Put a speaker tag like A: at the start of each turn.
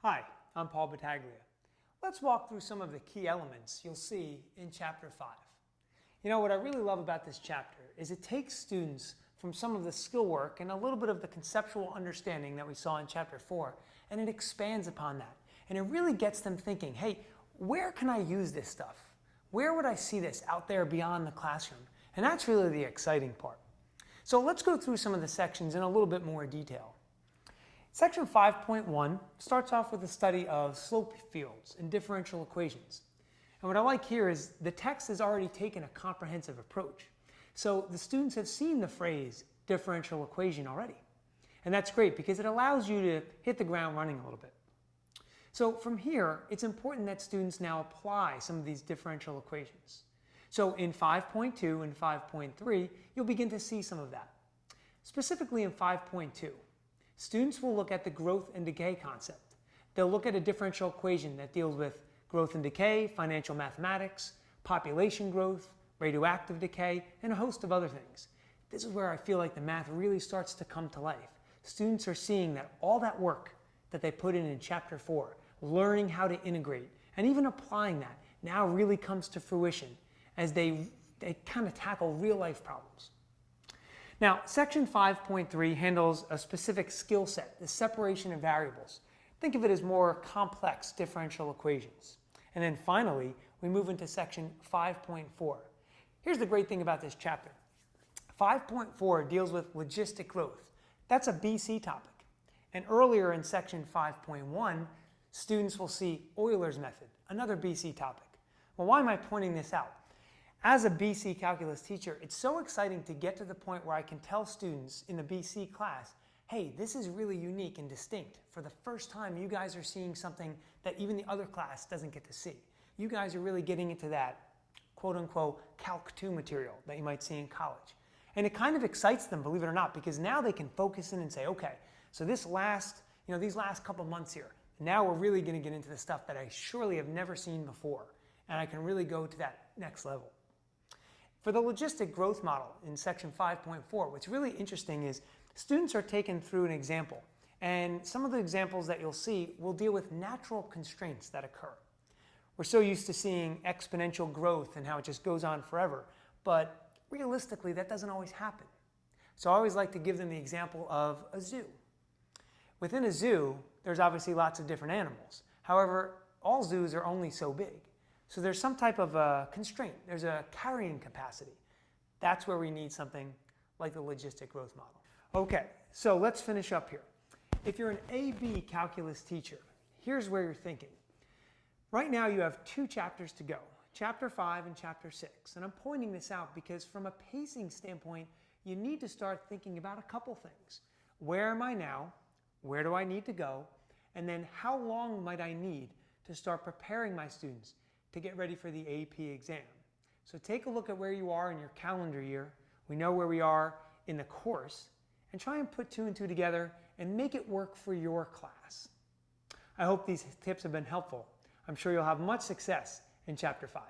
A: Hi, I'm Paul Battaglia. Let's walk through some of the key elements you'll see in Chapter 5. You know, what I really love about this chapter is it takes students from some of the skill work and a little bit of the conceptual understanding that we saw in Chapter 4, and it expands upon that. And it really gets them thinking, hey, where can I use this stuff? Where would I see this out there beyond the classroom? And that's really the exciting part. So let's go through some of the sections in a little bit more detail. Section 5.1 starts off with a study of slope fields and differential equations. And what I like here is the text has already taken a comprehensive approach. So the students have seen the phrase differential equation already. And that's great because it allows you to hit the ground running a little bit. So from here, it's important that students now apply some of these differential equations. So in 5.2 and 5.3, you'll begin to see some of that. Specifically in 5.2, students will look at the growth and decay concept. They'll look at a differential equation that deals with growth and decay, financial mathematics, population growth, radioactive decay, and a host of other things. This is where I feel like the math really starts to come to life. Students are seeing that all that work that they put in Chapter 4, learning how to integrate, and even applying that, now really comes to fruition as they kind of tackle real life problems. Now, Section 5.3 handles a specific skill set, the separation of variables. Think of it as more complex differential equations. And then finally, we move into Section 5.4. Here's the great thing about this chapter. 5.4 deals with logistic growth. That's a BC topic. And earlier in Section 5.1, students will see Euler's method, another BC topic. Well, why am I pointing this out? As a BC calculus teacher, it's so exciting to get to the point where I can tell students in the BC class, hey, this is really unique and distinct. For the first time, you guys are seeing something that even the other class doesn't get to see. You guys are really getting into that quote-unquote Calc 2 material that you might see in college. And it kind of excites them, believe it or not, because now they can focus in and say, okay, so these last couple months here, now we're really going to get into the stuff that I surely have never seen before, and I can really go to that next level. For the logistic growth model in Section 5.4, what's really interesting is students are taken through an example, and some of the examples that you'll see will deal with natural constraints that occur. We're so used to seeing exponential growth and how it just goes on forever, but realistically, that doesn't always happen. So I always like to give them the example of a zoo. Within a zoo, there's obviously lots of different animals. However, all zoos are only so big. So there's some type of a constraint. There's a carrying capacity. That's where we need something like the logistic growth model. Okay, so let's finish up here. If you're an AB calculus teacher, here's where you're thinking. Right now you have 2 chapters to go, Chapter 5 and Chapter 6. And I'm pointing this out because from a pacing standpoint, you need to start thinking about a couple things. Where am I now? Where do I need to go? And then how long might I need to start preparing my students to get ready for the AP exam? So take a look at where you are in your calendar year. We know where we are in the course, and try and put 2 and 2 together and make it work for your class. I hope these tips have been helpful. I'm sure you'll have much success in Chapter 5.